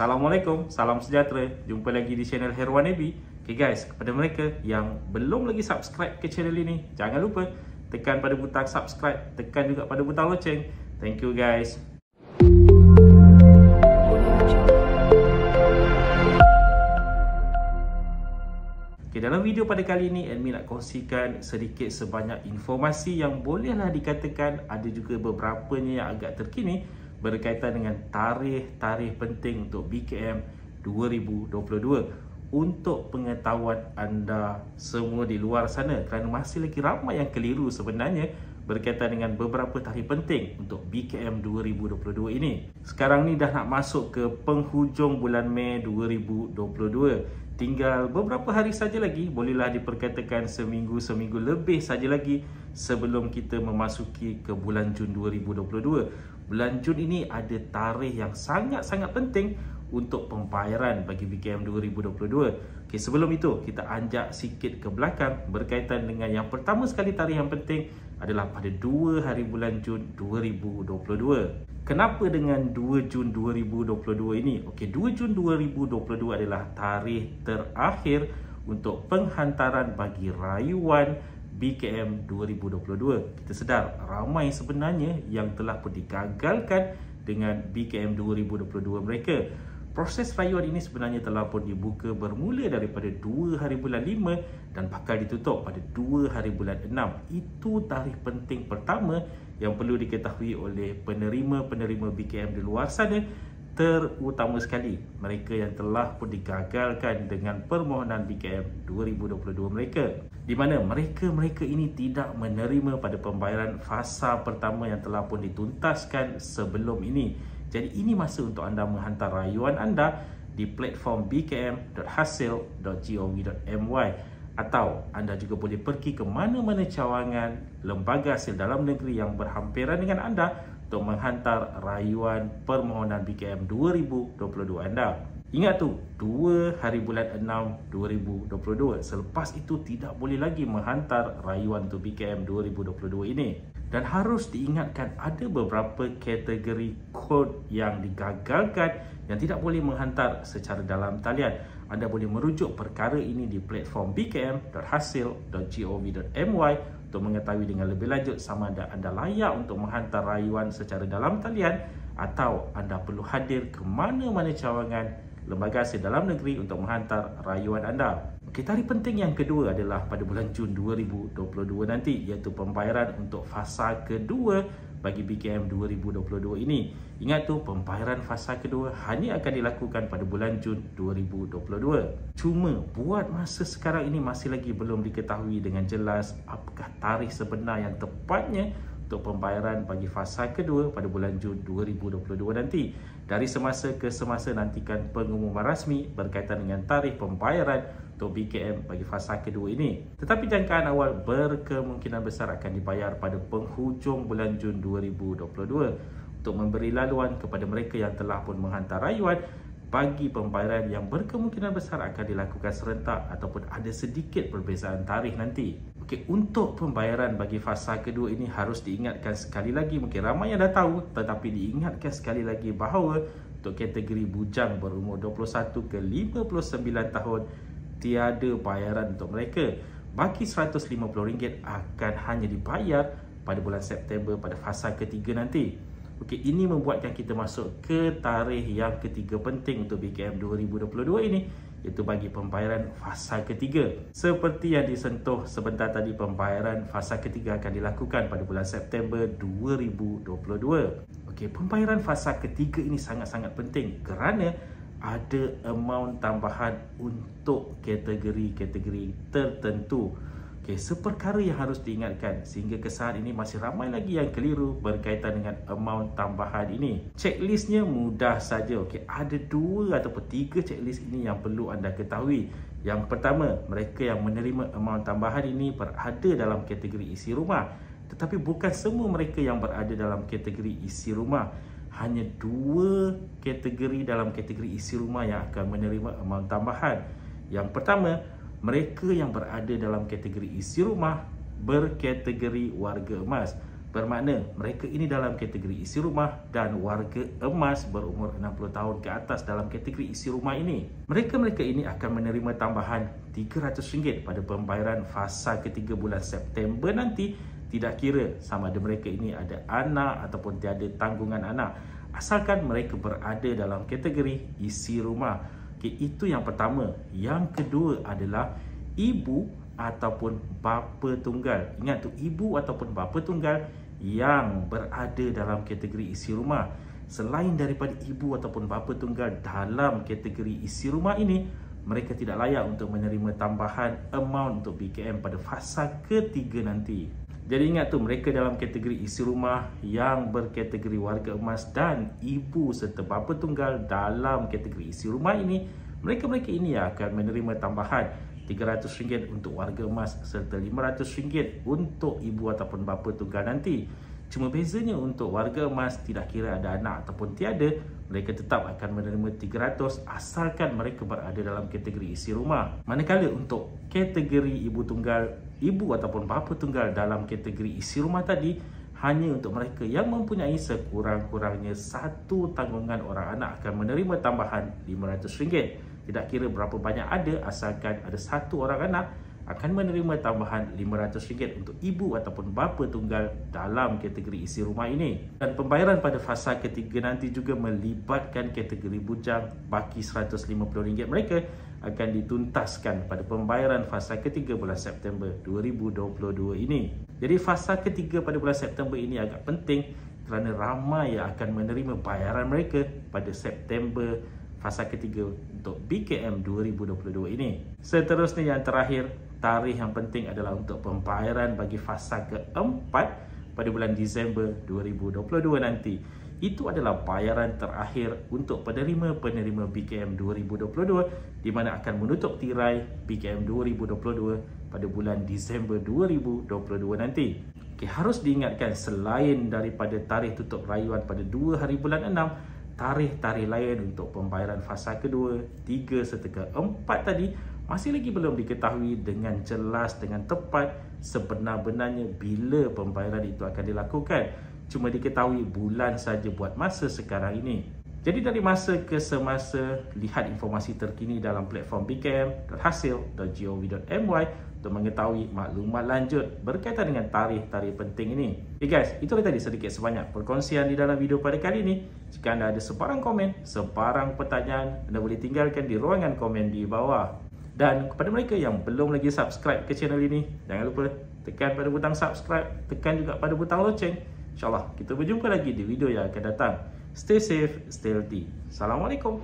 Assalamualaikum, salam sejahtera. Jumpa lagi di channel Herwan Nabi. Okay guys, kepada mereka yang belum lagi subscribe ke channel ini, jangan lupa tekan pada butang subscribe, tekan juga pada butang loceng. Thank you guys. Okay, dalam video pada kali ini, admin nak kongsikan sedikit sebanyak informasi yang bolehlah dikatakan ada juga beberapanya yang agak terkini berkaitan dengan tarikh-tarikh penting untuk BKM 2022. Untuk pengetahuan anda semua di luar sana, kerana masih lagi ramai yang keliru sebenarnya berkaitan dengan beberapa tarikh penting untuk BKM 2022 ini. Sekarang ni dah nak masuk ke penghujung bulan Mei 2022. Tinggal beberapa hari saja lagi, bolehlah diperkatakan seminggu lebih saja lagi sebelum kita memasuki ke bulan Jun 2022. Bulan Jun ini ada tarikh yang sangat-sangat penting untuk pembayaran bagi BKM 2022. Okey, sebelum itu kita anjak sikit ke belakang berkaitan dengan yang pertama sekali tarikh yang penting adalah pada 2 hari bulan Jun 2022. Kenapa dengan 2 Jun 2022 ini? Okey, 2 Jun 2022 adalah tarikh terakhir untuk penghantaran bagi rayuan BKM 2022. Kita sedar ramai sebenarnya yang telah pun digagalkan dengan BKM 2022 mereka. Proses rayuan ini sebenarnya telah pun dibuka bermula daripada 2 hari bulan 5 dan bakal ditutup pada 2 hari bulan 6. Itu tarikh penting pertama yang perlu diketahui oleh penerima-penerima BKM di luar sana, terutama sekali mereka yang telah pun digagalkan dengan permohonan BKM 2022 mereka, di mana mereka ini tidak menerima pada pembayaran fasa pertama yang telah pun dituntaskan sebelum ini. Jadi ini masa untuk anda menghantar rayuan anda di platform bkm.hasil.gov.my, atau anda juga boleh pergi ke mana-mana cawangan lembaga hasil dalam negeri yang berhampiran dengan anda untuk menghantar rayuan permohonan BKM 2022 anda. Ingat tu, 2 hari bulan 6 2022. Selepas itu tidak boleh lagi menghantar rayuan untuk BKM 2022 ini. Dan harus diingatkan ada beberapa kategori kod yang digagalkan yang tidak boleh menghantar secara dalam talian. Anda boleh merujuk perkara ini di platform bkm.hasil.gov.my untuk mengetahui dengan lebih lanjut sama ada anda layak untuk menghantar rayuan secara dalam talian atau anda perlu hadir ke mana-mana cawangan lembaga hasil dalam negeri untuk menghantar rayuan anda. Okey, tarikh penting yang kedua adalah pada bulan Jun 2022 nanti, iaitu pembayaran untuk fasa kedua bagi BKM 2022 ini. Ingat tu, pembayaran fasa kedua hanya akan dilakukan pada bulan Jun 2022. Cuma buat masa sekarang ini masih lagi belum diketahui dengan jelas apakah tarikh sebenar yang tepatnya untuk pembayaran bagi fasa kedua pada bulan Jun 2022 nanti. Dari semasa ke semasa nantikan pengumuman rasmi berkaitan dengan tarikh pembayaran untuk BKM bagi fasa kedua ini. Tetapi jangkaan awal berkemungkinan besar akan dibayar pada penghujung bulan Jun 2022 untuk memberi laluan kepada mereka yang telah pun menghantar rayuan bagi pembayaran yang berkemungkinan besar akan dilakukan serentak ataupun ada sedikit perbezaan tarikh nanti. Okey, untuk pembayaran bagi fasa kedua ini harus diingatkan sekali lagi, mungkin ramai yang dah tahu, tetapi diingatkan sekali lagi bahawa untuk kategori bujang berumur 21 ke 59 tahun tiada bayaran untuk mereka. Baki RM150 akan hanya dibayar pada bulan September pada fasa ketiga nanti. Okey, ini membuatkan kita masuk ke tarikh yang ketiga penting untuk BKM 2022 ini, iaitu bagi pembayaran fasa ketiga. Seperti yang disentuh sebentar tadi, pembayaran fasa ketiga akan dilakukan pada bulan September 2022. Okey, pembayaran fasa ketiga ini sangat-sangat penting kerana ada amount tambahan untuk kategori-kategori tertentu. Okey, seperkara yang harus diingatkan sehingga ke saat ini masih ramai lagi yang keliru berkaitan dengan amount tambahan ini. Checklistnya mudah saja. Okey, ada 2 ataupun 3 checklist ini yang perlu anda ketahui. Yang pertama, mereka yang menerima amount tambahan ini berada dalam kategori isi rumah. Tetapi bukan semua mereka yang berada dalam kategori isi rumah. Hanya 2 kategori dalam kategori isi rumah yang akan menerima amount tambahan. Yang pertama, mereka yang berada dalam kategori isi rumah berkategori warga emas. Bermakna mereka ini dalam kategori isi rumah dan warga emas berumur 60 tahun ke atas dalam kategori isi rumah ini. Mereka ini akan menerima tambahan RM300 pada pembayaran fasa ketiga bulan September nanti, tidak kira sama ada mereka ini ada anak ataupun tiada tanggungan anak, asalkan mereka berada dalam kategori isi rumah. Okay, itu yang pertama. Yang kedua adalah ibu ataupun bapa tunggal. Ingat tu, ibu ataupun bapa tunggal yang berada dalam kategori isi rumah. Selain daripada ibu ataupun bapa tunggal dalam kategori isi rumah ini, mereka tidak layak untuk menerima tambahan amount untuk BKM pada fasa ketiga nanti. Jadi ingat tu, mereka dalam kategori isi rumah yang berkategori warga emas dan ibu serta bapa tunggal dalam kategori isi rumah ini, mereka ini akan menerima tambahan RM300 untuk warga emas serta RM500 untuk ibu ataupun bapa tunggal nanti. Cuma bezanya untuk warga emas, tidak kira ada anak ataupun tiada, mereka tetap akan menerima RM300 asalkan mereka berada dalam kategori isi rumah. Manakala untuk kategori ibu tunggal, ibu ataupun bapa tunggal dalam kategori isi rumah tadi, hanya untuk mereka yang mempunyai sekurang-kurangnya satu tanggungan orang anak akan menerima tambahan RM500. Tidak kira berapa banyak ada, asalkan ada satu orang anak, akan menerima tambahan RM500 untuk ibu ataupun bapa tunggal dalam kategori isi rumah ini. Dan pembayaran pada fasa ketiga nanti juga melibatkan kategori bujang. Baki RM150 mereka akan dituntaskan pada pembayaran fasa ketiga bulan September 2022 ini. Jadi fasa ketiga pada bulan September ini agak penting kerana ramai yang akan menerima bayaran mereka pada September fasa ketiga untuk BKM 2022 ini. Seterusnya yang terakhir, tarikh yang penting adalah untuk pembayaran bagi fasa keempat pada bulan Disember 2022 nanti. Itu adalah bayaran terakhir untuk penerima-penerima BKM 2022 di mana akan menutup tirai BKM 2022 pada bulan Disember 2022 nanti. Okay, harus diingatkan, selain daripada tarikh tutup rayuan pada 2 hari bulan 6, tarikh-tarikh lain untuk pembayaran fasa kedua, 3 serta keempat tadi masih lagi belum diketahui dengan jelas, dengan tepat sebenar-benarnya bila pembayaran itu akan dilakukan. Cuma diketahui bulan saja buat masa sekarang ini. Jadi dari masa ke semasa, lihat informasi terkini dalam platform bkm.hasil.gov.my untuk mengetahui maklumat lanjut berkaitan dengan tarikh-tarikh penting ini. Okay guys, itulah tadi sedikit sebanyak perkongsian di dalam video pada kali ini. Jika anda ada sebarang komen, sebarang pertanyaan, anda boleh tinggalkan di ruangan komen di bawah. Dan kepada mereka yang belum lagi subscribe ke channel ini, jangan lupa tekan pada butang subscribe, tekan juga pada butang loceng. InsyaAllah kita berjumpa lagi di video yang akan datang. Stay safe, stay healthy. Assalamualaikum.